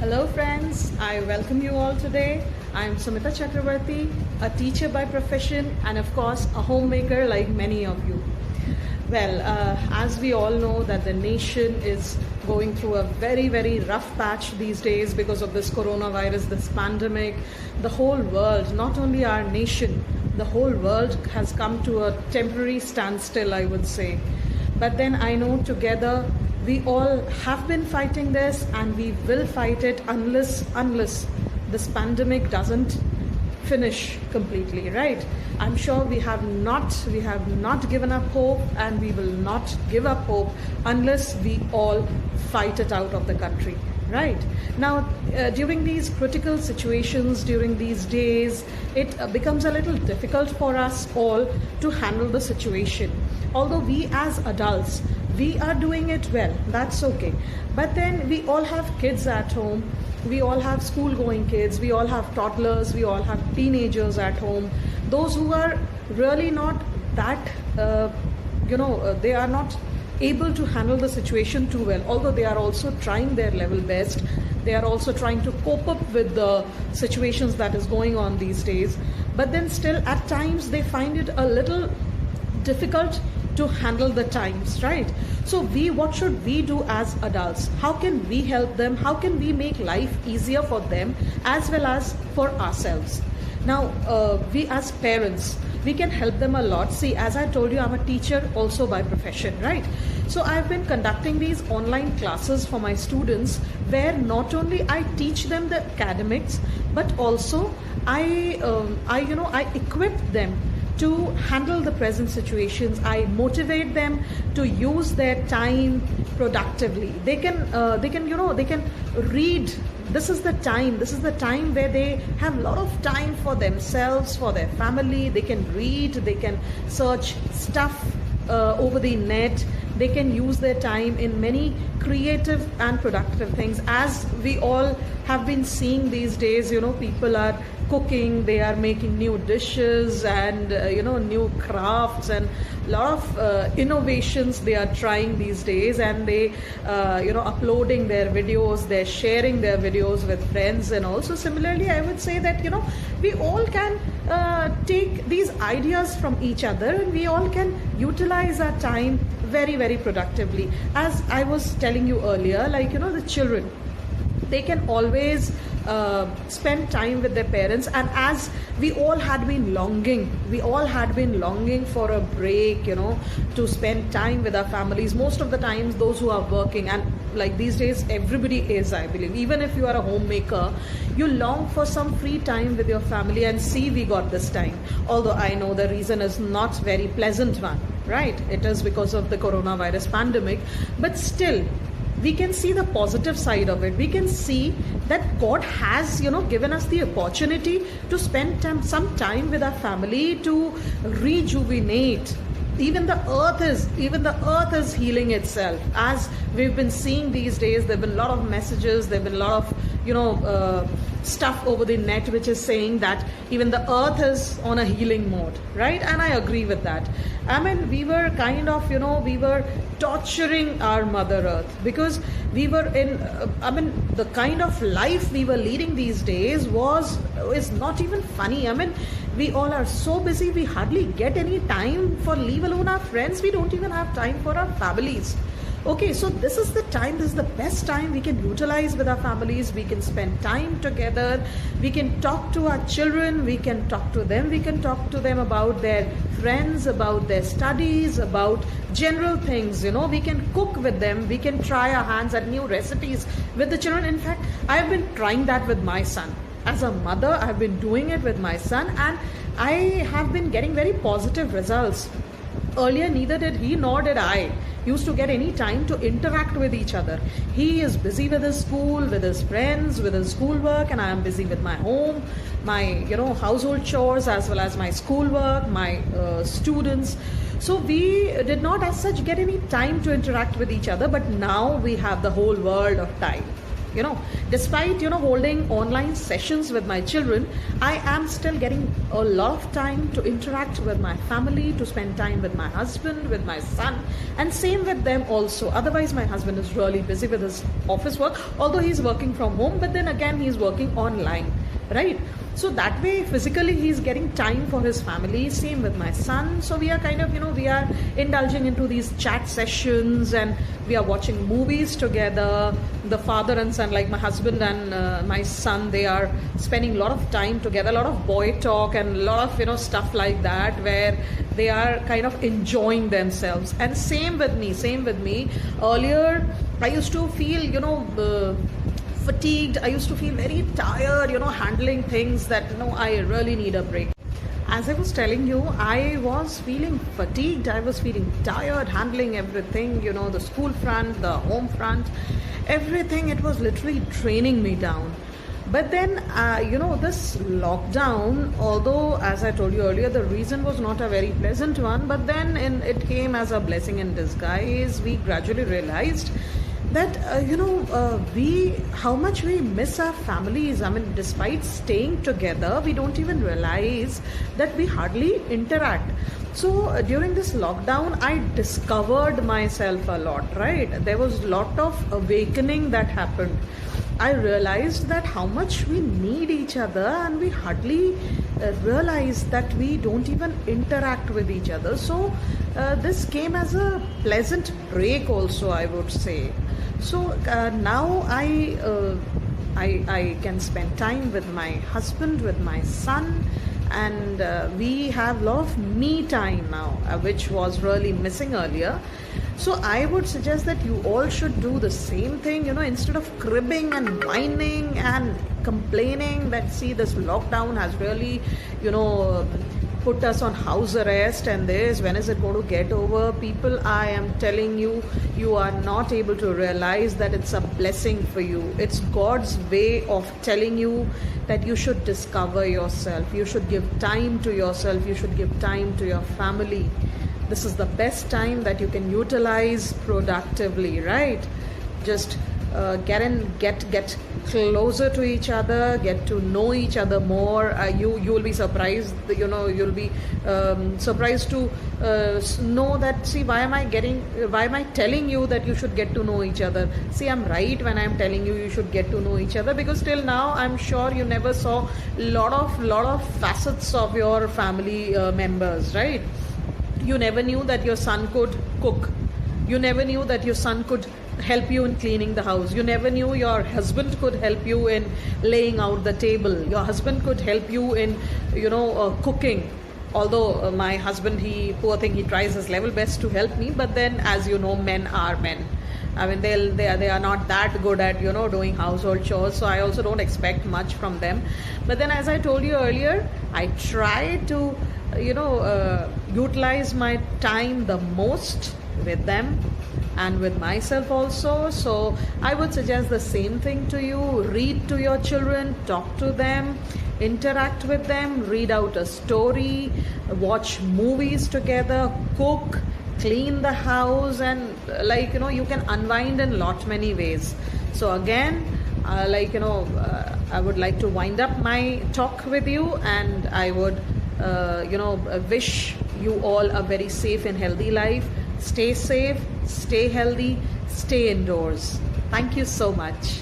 Hello friends, I welcome you all today. I am Sumita Chakravarti, a teacher by profession and of course a homemaker like many of you. Well, as we all know that the nation is going through a very rough patch these days because of this coronavirus, this pandemic. The whole world, not only our nation, the whole world has come to a temporary standstill, I would say. But then I know together we all have been fighting this and we will fight it unless this pandemic doesn't finish completely, right? I'm sure we have not given up hope, and we will not give up hope unless we all fight it out of the country, right? Now, during these critical situations, during these days, it becomes a little difficult for us all to handle the situation. Although we as adults, we are doing it well, that's okay. But then we all have kids at home, we all have school going kids, we all have toddlers, we all have teenagers at home. Those who are really not that, they are not able to handle the situation too well, although they are also trying their level best. They are also trying to cope up with the situations that is going on these days. But then still at times they find it a little difficult to handle the times, right? So what should we do as adults? How can we help them? How can we make life easier for them as well as for ourselves? Now, we as parents, we can help them a lot. See, as I told you, I'm a teacher also by profession, right? So I've been conducting these online classes for my students where not only I teach them the academics, but also I equip them to handle the present situations. I motivate them to use their time productively. They can read. This is the time where they have a lot of time for themselves, for their family. They can read, they can search stuff over the net. They can use their time in many creative and productive things. As we all have been seeing these days, people are cooking, they are making new dishes and new crafts, and a lot of innovations they are trying these days, and they uploading their videos, they're sharing their videos with friends. And also similarly, I would say that we all can take these ideas from each other, and we all can utilize our time very productively. As I was telling you earlier, the children, they can always spend time with their parents. And as we all had been longing for a break, to spend time with our families. Most of the times those who are working, and like these days everybody is, I believe, even if you are a homemaker, you long for some free time with your family. And see, we got this time, although I know the reason is not very pleasant one, right? It is because of the coronavirus pandemic, but still we can see the positive side of it. We can see that God has, given us the opportunity to spend some time with our family, to rejuvenate. Even the earth is healing itself. As we've been seeing these days, there have been a lot of messages, there have been a lot of stuff over the net which is saying that even the earth is on a healing mode, right? And I agree with that. I mean, we were kind of, we were torturing our mother earth because we were in, the kind of life we were leading these days is not even funny. I mean, we all are so busy, we hardly get any time for, leave alone our friends, we don't even have time for our families. Okay, so this is the best time we can utilize with our families. We can spend time together, we can talk to our children, we can talk to them about their friends, about their studies, about general things. We can cook with them, we can try our hands at new recipes with the children. In fact, I have been trying that with my son. As a mother, I have been doing it with my son, and I have been getting very positive results. Earlier, neither did he nor did I used to get any time to interact with each other. He is busy with his school, with his friends, with his schoolwork, and I am busy with my home, my household chores, as well as my schoolwork, my students. So we did not as such get any time to interact with each other, but now we have the whole world of time. Despite holding online sessions with my children, I am still getting a lot of time to interact with my family, to spend time with my husband, with my son, and same with them also. Otherwise my husband is really busy with his office work, although he's working from home, but then again he's working online, right? So that way physically he's getting time for his family. Same with my son. So we are kind of we are indulging into these chat sessions, and we are watching movies together. The father and son, like my husband and my son, they are spending a lot of time together, a lot of boy talk and a lot of stuff like that, where they are kind of enjoying themselves. And same with me. Earlier I used to feel fatigued. I used to feel very tired, handling things that, I really need a break. As I was telling you, I was feeling fatigued. I was feeling tired handling everything, the school front, the home front, everything. It was literally draining me down. But then, this lockdown, although, as I told you earlier, the reason was not a very pleasant one, but then it came as a blessing in disguise. We gradually realized that how much we miss our families. I mean, despite staying together, we don't even realize that we hardly interact. So during this lockdown, I discovered myself a lot, right? There was a lot of awakening that happened. I realized that how much we need each other, and we hardly realize that we don't even interact with each other. So this came as a pleasant break also, I would say. So now I can spend time with my husband, with my son, and we have a lot of me time now, which was really missing earlier. So I would suggest that you all should do the same thing, instead of cribbing and whining and complaining that, see, this lockdown has really, put us on house arrest and this, when is it going to get over? People, I am telling you, you are not able to realize that it's a blessing for you. It's God's way of telling you that you should discover yourself, you should give time to yourself, you should give time to your family. This is the best time that you can utilize productively, right? Just get closer to each other, get to know each other more. You will be surprised, you'll be surprised to know that, see, why am I telling you that you should get to know each other? See, I'm right when I'm telling you should get to know each other, because till now I'm sure you never saw lot of facets of your family members, right? You never knew that your son could cook. You never knew that your son could help you in cleaning the house. You never knew your husband could help you in laying out the table. Your husband could help you in, cooking. Although my husband, poor thing, he tries his level best to help me. But then, as you know, men are men. I mean, they are not that good at, doing household chores. So I also don't expect much from them. But then, as I told you earlier, I try to, utilize my time the most with them and with myself also. So I would suggest the same thing to you. Read to your children, talk to them, interact with them, read out a story, watch movies together, cook, clean the house, and you can unwind in many ways. So again, I would like to wind up my talk with you, and I would wish you all a very safe and healthy life. Stay safe, stay healthy, stay indoors. Thank you so much.